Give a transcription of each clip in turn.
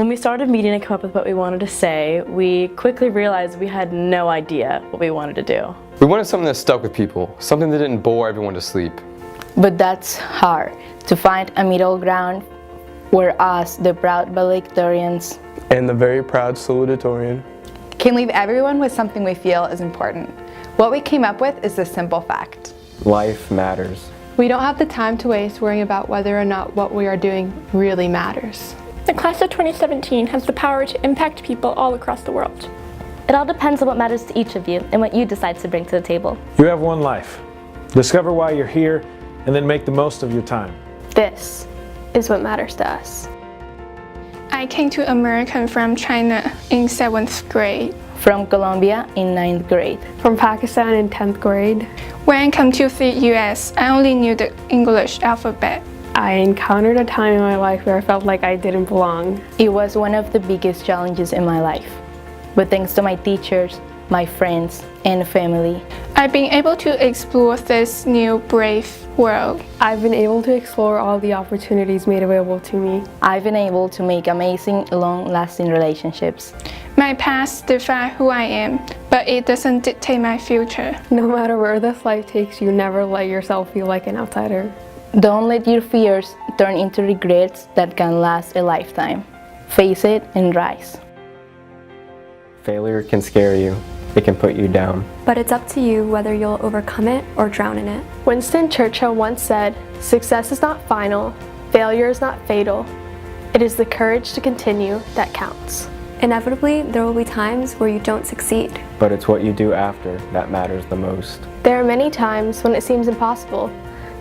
When we started meeting to come up with what we wanted to say, we quickly realized we had no idea what we wanted to do. We wanted something that stuck with people, something that didn't bore everyone to sleep. But that's hard, to find a middle ground where us, the proud valedictorians, and the very proud salutatorian, can leave everyone with something we feel is important. What we came up with is this simple fact. life matters. We don't have the time to waste worrying about whether or not what we are doing really matters. The class of 2017 has the power to impact people all across the world. It all depends on what matters to each of you and what you decide to bring to the table. You have one life. Discover why you're here and then make the most of your time. This is what matters to us. I came to America from China in 7th grade. from Colombia in 9th grade. From Pakistan in 10th grade. When I came to the US, I only knew the English alphabet. I encountered a time in my life where I felt like I didn't belong. It was one of the biggest challenges in my life. But thanks to my teachers, my friends, and family, I've been able to explore this new, brave world. I've been able to explore all the opportunities made available to me. I've been able to make amazing, long-lasting relationships. My past defines who I am, but it doesn't dictate my future. No matter where this life takes you, never let yourself feel like an outsider. Don't let your fears turn into regrets that can last a lifetime. Face it and rise. Failure can scare you. It can put you down. But it's up to you whether you'll overcome it or drown in it. Winston Churchill once said, "Success is not final, failure is not fatal. It is the courage to continue that counts." Inevitably, there will be times where you don't succeed. But it's what you do after that matters the most. There are many times when it seems impossible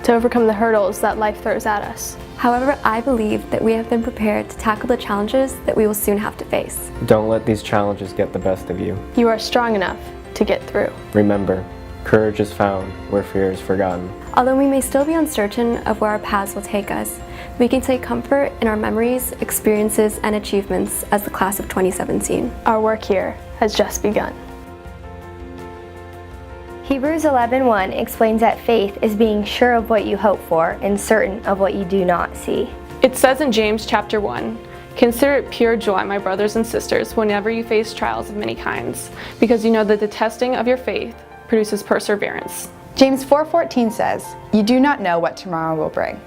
to overcome the hurdles that life throws at us. However, I believe that we have been prepared to tackle the challenges that we will soon have to face. Don't let these challenges get the best of you. You are strong enough to get through. Remember, courage is found where fear is forgotten. Although we may still be uncertain of where our paths will take us, we can take comfort in our memories, experiences, and achievements as the class of 2017. Our work here has just begun. Hebrews 11:1 explains that faith is being sure of what you hope for and certain of what you do not see. It says in James chapter 1, "Consider it pure joy, my brothers and sisters, whenever you face trials of many kinds, because you know that the testing of your faith produces perseverance." James 4:14 says, "You do not know what tomorrow will bring.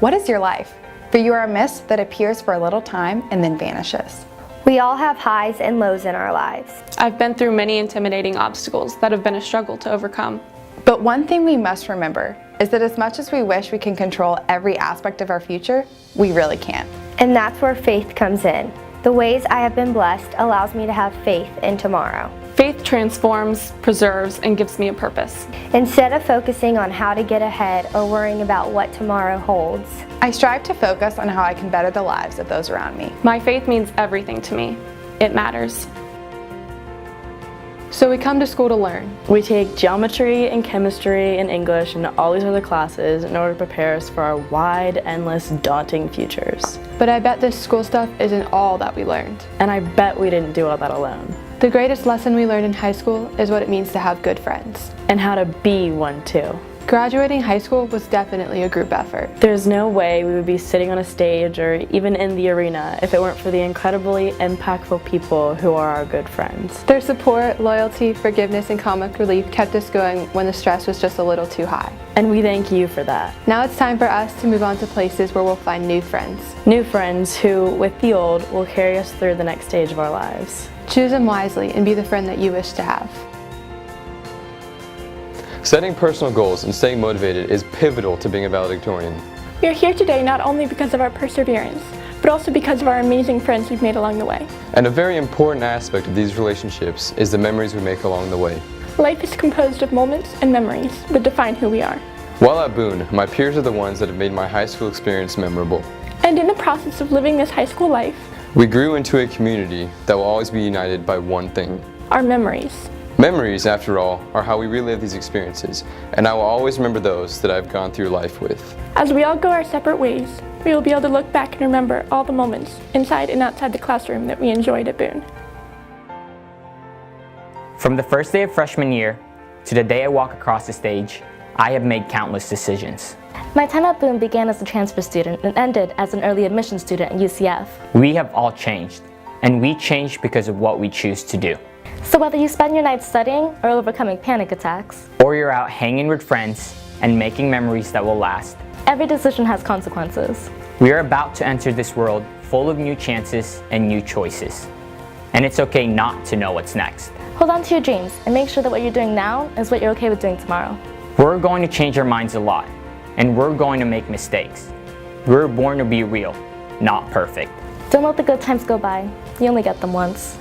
What is your life? For you are a mist that appears for a little time and then vanishes." We all have highs and lows in our lives. I've been through many intimidating obstacles that have been a struggle to overcome. But one thing we must remember is that as much as we wish we can control every aspect of our future, we really can't. And that's where faith comes in. The ways I have been blessed allows me to have faith in tomorrow. Faith transforms, preserves, and gives me a purpose. Instead of focusing on how to get ahead or worrying about what tomorrow holds, I strive to focus on how I can better the lives of those around me. My faith means everything to me. It matters. So we come to school to learn. We take geometry and chemistry and English and all these other classes in order to prepare us for our wide, endless, daunting futures. But I bet this school stuff isn't all that we learned. And I bet we didn't do all that alone. The greatest lesson we learned in high school is what it means to have good friends. And how to be one too. Graduating high school was definitely a group effort. There's no way we would be sitting on a stage or even in the arena if it weren't for the incredibly impactful people who are our good friends. Their support, loyalty, forgiveness, and comic relief kept us going when the stress was just a little too high. And we thank you for that. Now it's time for us to move on to places where we'll find new friends. New friends who, with the old, will carry us through the next stage of our lives. Choose them wisely and be the friend that you wish to have. Setting personal goals and staying motivated is pivotal to being a valedictorian. We are here today not only because of our perseverance, but also because of our amazing friends we've made along the way. And a very important aspect of these relationships is the memories we make along the way. Life is composed of moments and memories that define who we are. While at Boone, my peers are the ones that have made my high school experience memorable. And in the process of living this high school life, We grew into a community that will always be united by one thing. our memories. Memories, after all, are how we relive these experiences, and I will always remember those that I've gone through life with. As we all go our separate ways, we will be able to look back and remember all the moments inside and outside the classroom that we enjoyed at Boone. From the first day of freshman year to the day I walk across the stage, I have made countless decisions. My time at Boone began as a transfer student and ended as an early admission student at UCF. We have all changed, and we change because of what we choose to do. So whether you spend your nights studying or overcoming panic attacks, Or you're out hanging with friends and making memories that will last, every decision has consequences. we are about to enter this world full of new chances and new choices. And it's okay not to know what's next. Hold on to your dreams and make sure that what you're doing now is what you're okay with doing tomorrow. We're going to change our minds a lot, and we're going to make mistakes. We're born to be real, not perfect. Don't let the good times go by. You only get them once.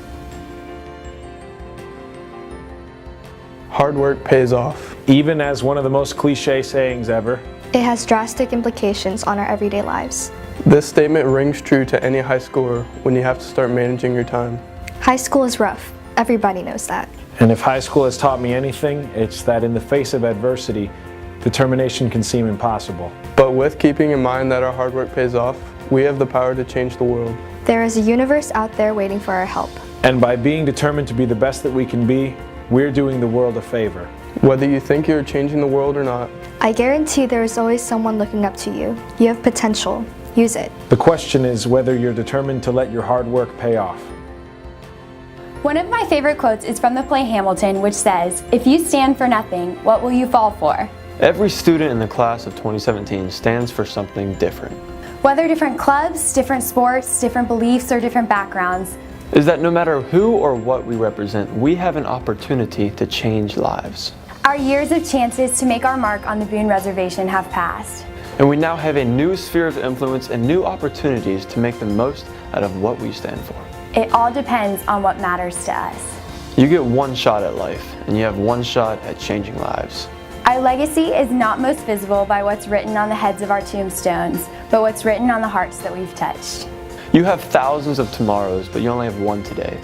Hard work pays off. Even as one of the most cliche sayings ever, It has drastic implications on our everyday lives. This statement rings true to any high schooler when you have to start managing your time. High school is rough. Everybody knows that. and if high school has taught me anything, it's that in the face of adversity, determination can seem impossible. But with keeping in mind that our hard work pays off, we have the power to change the world. There is a universe out there waiting for our help. And by being determined to be the best that we can be, we're doing the world a favor. Whether you think you're changing the world or not, I guarantee there is always someone looking up to you. You have potential. Use it. The question is whether you're determined to let your hard work pay off. One of my favorite quotes is from the play Hamilton, which says, "If you stand for nothing, what will you fall for?" Every student in the class of 2017 stands for something different. Whether different clubs, different sports, different beliefs, or different backgrounds, Is that no matter who or what we represent, we have an opportunity to change lives. our years of chances to make our mark on the Boone Reservation have passed. And we now have a new sphere of influence and new opportunities to make the most out of what we stand for. It all depends on what matters to us. You get one shot at life, and you have one shot at changing lives. Our legacy is not most visible by what's written on the heads of our tombstones, but what's written on the hearts that we've touched. You have thousands of tomorrows, but you only have one today.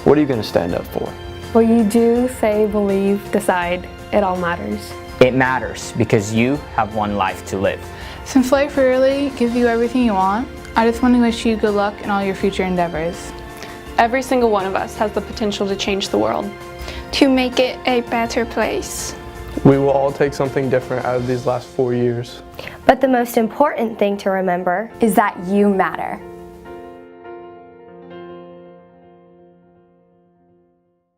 What are you going to stand up for? What you do, say, believe, decide, it all matters. It matters because you have one life to live. Since life really gives you everything you want, I just want to wish you good luck in all your future endeavors. Every single one of us has the potential to change the world. To make it a better place. we will all take something different out of these last 4 years. But the most important thing to remember is that you matter.